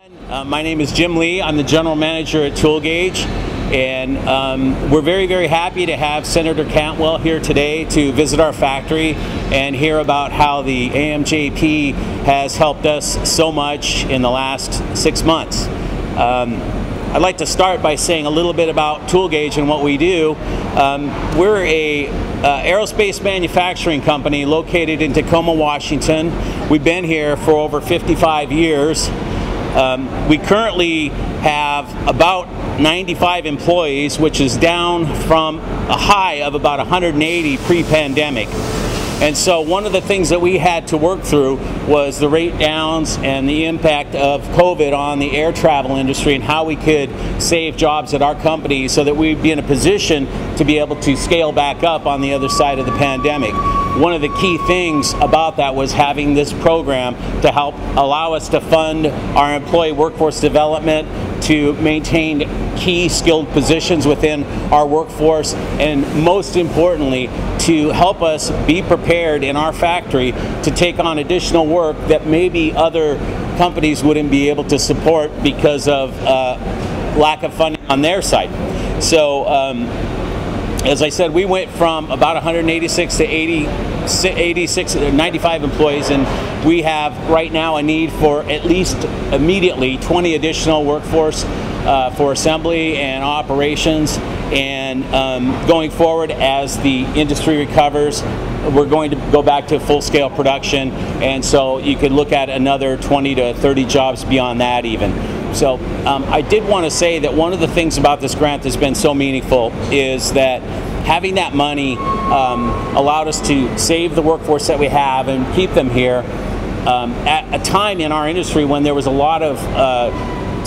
My name is Jim Lee. I'm the general manager at Toolgage, and we're very, very happy to have Senator Cantwell here today to visit our factory and hear about how the AMJP has helped us so much in the last 6 months. I'd like to start by saying a little bit about Toolgage and what we do. We're a aerospace manufacturing company located in Tacoma, Washington. We've been here for over 55 years. We currently have about 95 employees, which is down from a high of about 180 pre-pandemic. And so one of the things that we had to work through was the rate downs and the impact of COVID on the air travel industry and how we could save jobs at our company so that we'd be in a position to be able to scale back up on the other side of the pandemic. One of the key things about that was having this program to help allow us to fund our employee workforce development, to maintain key skilled positions within our workforce, and most importantly, to help us be prepared in our factory to take on additional work that maybe other companies wouldn't be able to support because of lack of funding on their side. So as I said, we went from about 186 to 95 employees, and we have right now a need for at least immediately 20 additional workforce for assembly and operations. And going forward, as the industry recovers, we're going to go back to full-scale production, and so you could look at another 20 to 30 jobs beyond that even. So I did want to say that one of the things about this grant that's been so meaningful is that having that money allowed us to save the workforce that we have and keep them here at a time in our industry when there was a lot of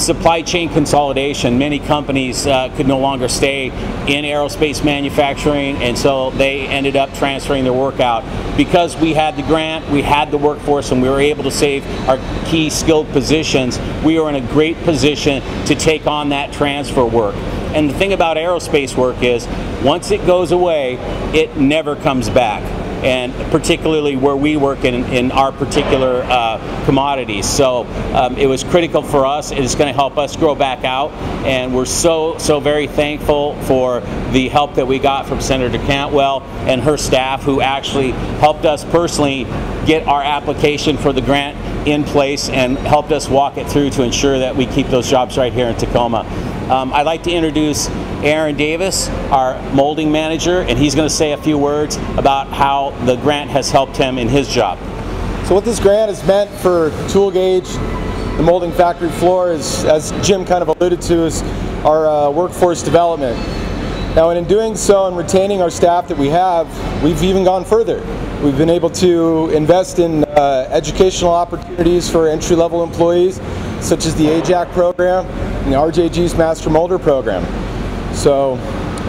supply chain consolidation. Many companies could no longer stay in aerospace manufacturing, and so they ended up transferring their work out. Because we had the grant, we had the workforce, and we were able to save our key skilled positions, we were in a great position to take on that transfer work. And the thing about aerospace work is, once it goes away, it never comes back. And particularly where we work in our particular commodities. So it was critical for us. It's going to help us grow back out, and we're so very thankful for the help that we got from Senator Cantwell and her staff, who actually helped us personally get our application for the grant in place and helped us walk it through to ensure that we keep those jobs right here in Tacoma. I'd like to introduce Aaron Davis, our molding manager, and he's going to say a few words about how the grant has helped him in his job. So what this grant has meant for Toolgage, the molding factory floor, is, as Jim kind of alluded to, is our workforce development. Now, in doing so and retaining our staff that we have, we've even gone further. We've been able to invest in educational opportunities for entry-level employees, such as the AJAC program and the RJG's Master Molder program. So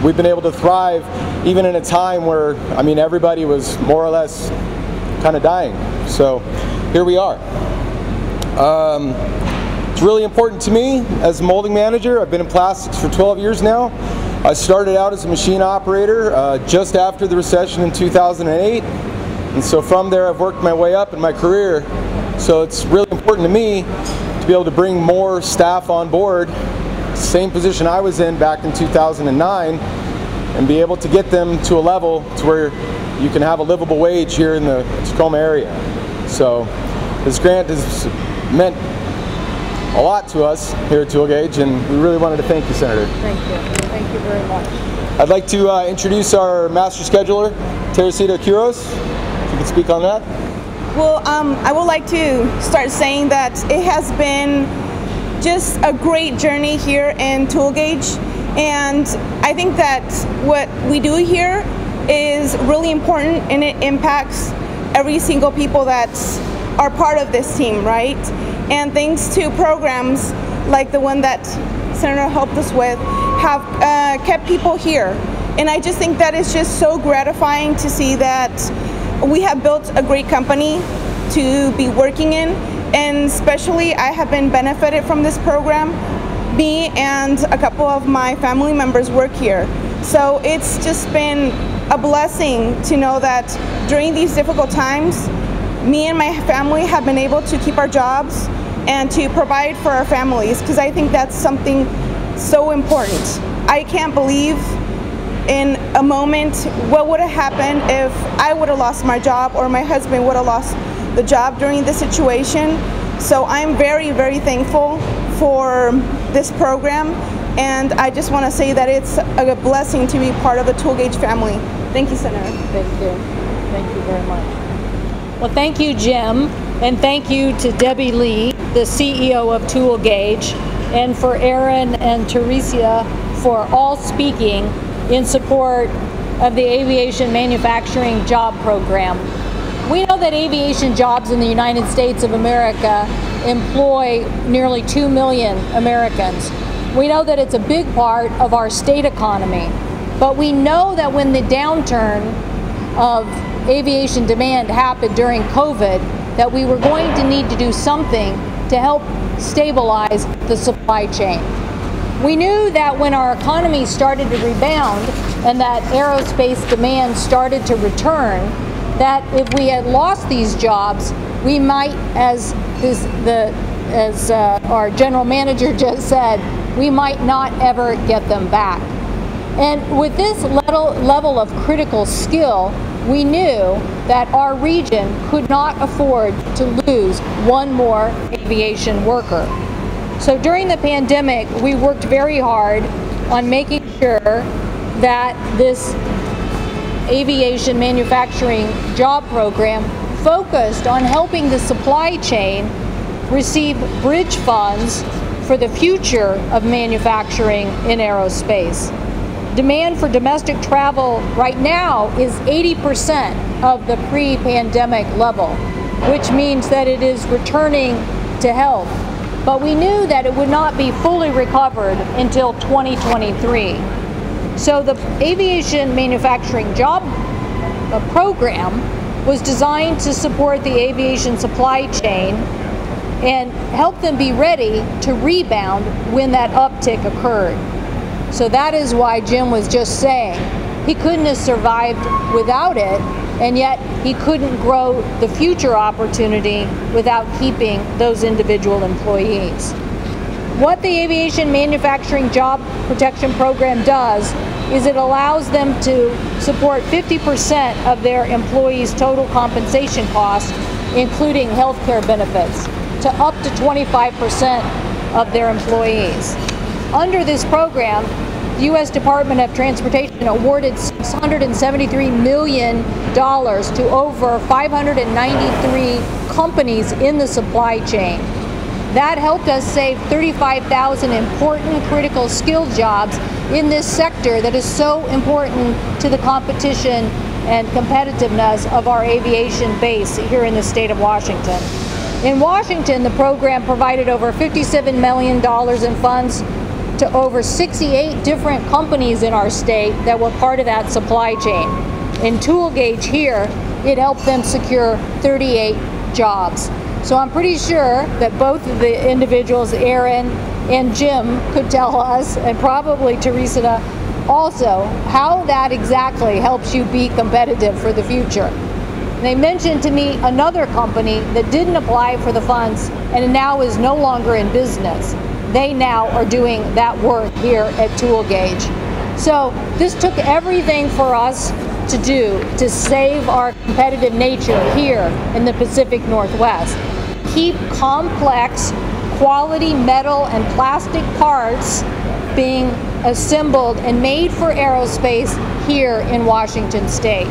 we've been able to thrive even in a time where, I mean, everybody was more or less kind of dying. So here we are. It's really important to me as a molding manager. I've been in plastics for 12 years now. I started out as a machine operator just after the recession in 2008. And so from there I've worked my way up in my career. So it's really important to me to be able to bring more staff on board, same position I was in back in 2009, and be able to get them to a level to where you can have a livable wage here in the Tacoma area. So this grant has meant a lot to us here at Toolgage, and we really wanted to thank you, Senator. Thank you. Thank you very much. I'd like to introduce our master scheduler, Teresita Quiros. If you could speak on that. Well, I would like to start saying that it has been just a great journey here in Toolgage, and I think that what we do here is really important, and it impacts every single people that are part of this team, right? And thanks to programs like the one that Senator helped us with, have kept people here. And I just think that it's just so gratifying to see that we have built a great company to be working in, and especially I have been benefited from this program. Me and a couple of my family members work here. So it's just been a blessing to know that during these difficult times, me and my family have been able to keep our jobs and to provide for our families, because I think that's something so important. I can't believe in a moment what would have happened if I would have lost my job or my husband would have lost the job during this situation. So I'm very, very thankful for this program, and I just want to say that it's a blessing to be part of the Tool Gauge family. Thank you, Senator. Thank you. Thank you very much. Well, thank you, Jim, and thank you to Debbie Lee, the CEO of Tool Gauge, and for Aaron and Teresa for all speaking in support of the Aviation Manufacturing Job Program. We know that aviation jobs in the United States of America employ nearly 2 million Americans. We know that it's a big part of our state economy, but we know that when the downturn of aviation demand happened during COVID, that we were going to need to do something to help stabilize the supply chain. We knew that when our economy started to rebound and that aerospace demand started to return, that if we had lost these jobs, we might, as our general manager just said, we might not ever get them back. And with this level of critical skill, we knew that our region could not afford to lose one more aviation worker. So during the pandemic, we worked very hard on making sure that this aviation manufacturing job program focused on helping the supply chain receive bridge funds for the future of manufacturing in aerospace. Demand for domestic travel right now is 80% of the pre-pandemic level, which means that it is returning to health. But we knew that it would not be fully recovered until 2023. So the Aviation Manufacturing Job Program was designed to support the aviation supply chain and help them be ready to rebound when that uptick occurred. So that is why Jim was just saying he couldn't have survived without it, and yet he couldn't grow the future opportunity without keeping those individual employees. What the Aviation Manufacturing Job Protection Program does is it allows them to support 50% of their employees' total compensation costs, including health care benefits, to up to 25% of their employees. Under this program, the U.S. Department of Transportation awarded $673 million to over 593 companies in the supply chain. That helped us save 35,000 important critical skill jobs in this sector that is so important to the competition and competitiveness of our aviation base here in the state of Washington. In Washington, the program provided over $57 million in funds to over 68 different companies in our state that were part of that supply chain. In Tool Gauge here, it helped them secure 38 jobs. So I'm pretty sure that both of the individuals, Aaron and Jim, could tell us, and probably Teresa also, how that exactly helps you be competitive for the future. They mentioned to me another company that didn't apply for the funds and now is no longer in business. They now are doing that work here at Tool Gauge. So this took everything for us to do to save our competitive nature here in the Pacific Northwest. Keep complex quality metal and plastic parts being assembled and made for aerospace here in Washington State.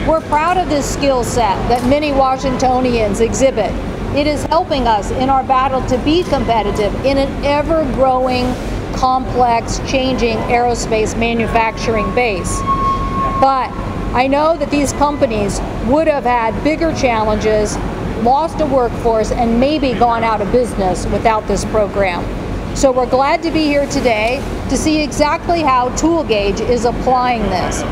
We're proud of this skill set that many Washingtonians exhibit. It is helping us in our battle to be competitive in an ever-growing, complex, changing aerospace manufacturing base. But I know that these companies would have had bigger challenges, lost a workforce, and maybe gone out of business without this program. So we're glad to be here today to see exactly how Tool Gauge is applying this,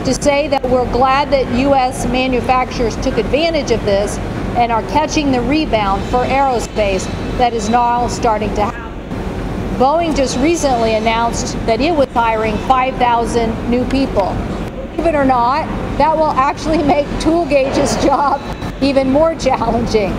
to say that we're glad that U.S. manufacturers took advantage of this and are catching the rebound for aerospace that is now starting to happen. Boeing just recently announced that it was hiring 5,000 new people. Believe it or not, that will actually make Tool Gauge's job even more challenging.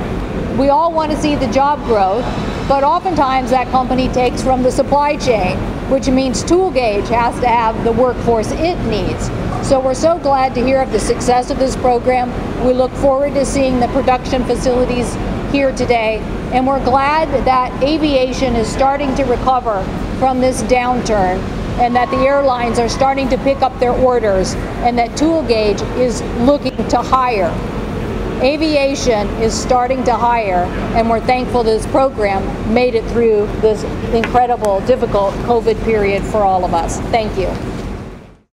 we all want to see the job growth, but oftentimes that company takes from the supply chain, which means Tool Gauge has to have the workforce it needs. So we're so glad to hear of the success of this program. We look forward to seeing the production facilities here today, and we're glad that aviation is starting to recover from this downturn, and that the airlines are starting to pick up their orders, and that Tool Gauge is looking to hire. Aviation is starting to hire, and we're thankful this program made it through this incredible, difficult COVID period for all of us. Thank you.